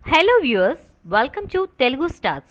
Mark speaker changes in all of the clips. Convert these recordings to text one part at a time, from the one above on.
Speaker 1: Hello viewers, welcome to Telugu Stars.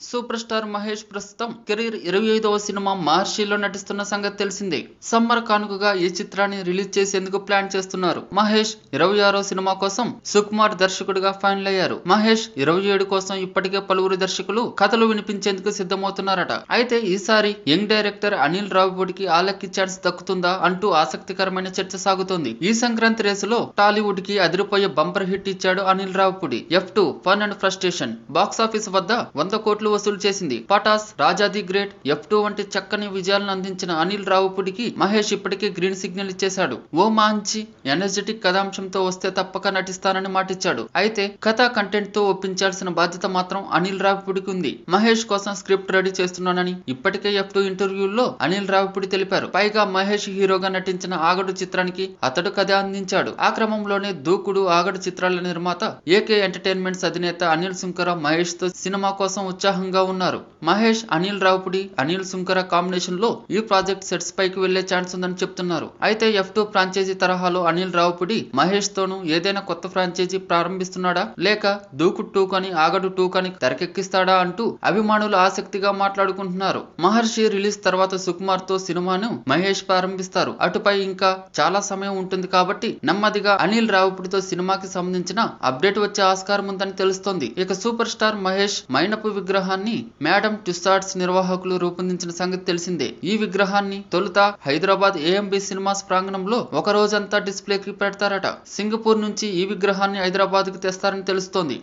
Speaker 2: Super star Mahesh ప్రస్తుతం career 25వ cinema మహర్షిలో నటిస్తున్న సంగతి తెలిసిందే. సమ్మర్ కానుకగా ఈ చిత్రాన్ని రిలీజ్ చేసేందుకు ప్లాన్ చేస్తున్నారు. మహేష్ 26వ సినిమా కోసం సుకుమార్ దర్శకుడిగా ఫైనల్ అయ్యారు. మహేష్ 27 కోసం ఇప్పటికే పలువురు దర్శకులు కథలు వినిపించేందుకు సిద్ధమవుతున్నారట. అయితే ఈసారి యంగ్ డైరెక్టర్ అనిల్ రావిపూడికి ఆ లక్కీ ఛాన్స్ దక్కుతుందా అంటూ ఆసక్తికరమైన చర్చ సాగుతోంది. ఈ సంక్రాంతి రేసులో టాలీవుడ్ కి అదిరిపోయే బంపర్ హిట్ ఇచ్చాడు Anil Ravipudi. F2 fun and frustration box office వద్ద 100 కోట్లు వసూలు చేసింది. పటాస్, రాజా ది గ్రేట్, F2 వంటి చక్కని విజయాలను అందించిన అనిల్ రావిపూడికి మహేష్ ఇప్పటికే గ్రీన్ సిగ్నల్ ఇచ్చేశాడు. ఓ మంచి ఎనర్జెటిక్ కథాంశంతో వస్తే తప్పక నటిస్తానని మాటిచ్చాడు. అయితే కథా కంటెంట్ తో ఒప్పించాల్సిన బాధ్యత మాత్రం అనిల్ రావిపూడికి ఉంది. మహేష్ కోసం స్క్రిప్ట్ రెడీ చేస్తున్నానని ఇప్పటికే F2 ఇంటర్వ్యూల్లో అనిల్ రావిపూడి తెలిపారు. పైగా మహేష్ హీరోగా నటించిన ఆగడు చిత్రానికి అతడు కథ అందించాడు. ఆ క్రమంలోనే దూకుడు, ఆగడు చిత్రాల నిర్మాత ఏకే ఎంటర్టైన్మెంట్స్ అధినేత అనిల్ సుంకర మహేష్ తో సినిమా కోసం ఉత్సాహంగా ఉన్నారు. మహేష్, అనిల్ రావిపూడి, అనిల్ సుంకర కాంబినేషన్ లో ఈ ప్రాజెక్ట్ సెట్స్ పైకి వెళ్లే ఛాన్స్ ఉందని చెప్తున్నారు. అయితే F2 ఫ్రాంచైజీ తరహాలో అనిల్ రావిపూడి మహేష్ తోనూ ఏదైనా కొత్త ఫ్రాంచైజీ ప్రారంభిస్తున్నాడా, లేక దూకుడు 2 కని ఆగడు 2 కని తెరకెక్కిస్తాడా అంటూ అభిమానులు ఆసక్తిగా మాట్లాడుకుంటున్నారు. మహర్షి రిలీజ్ తర్వాత సుకుమార్ తో సినిమాను మహేష్ ప్రారంభిస్తారు. అటుపై ఇంకా చాలా సమయం ఉంటుంది కాబట్టి నెమ్మదిగా అనిల్ రావిపూడితో సినిమాకి సంబంధించిన అప్డేట్ వచ్చే ఆస్కారం ఉందని తెలుస్తోంది. ఇక సూపర్ స్టార్ మహేష్ మైనపు విగ్రహాన్ని మేడం టుసాడ్స్ నిర్వాహకులు రూపొందించిన సంగతి తెలిసిందే. ఈ విగ్రహాన్ని తొలుత హైదరాబాద్ AMB సినిమాస్ ప్రాంగణంలో ఒక రోజంతా డిస్ప్లేకి పెడతారట. సింగపూర్ నుంచి ఈ విగ్రహాన్ని హైదరాబాద్ కి తెస్తారని తెలుస్తోంది.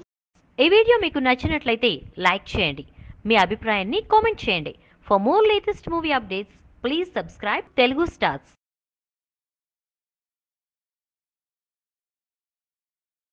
Speaker 1: ఈ వీడియో మీకు నచ్చినట్లయితే లైక్ చేయండి. మీ అభిప్రాయాన్ని కామెంట్ చేయండి. For more latest movie updates please subscribe Telugu stars.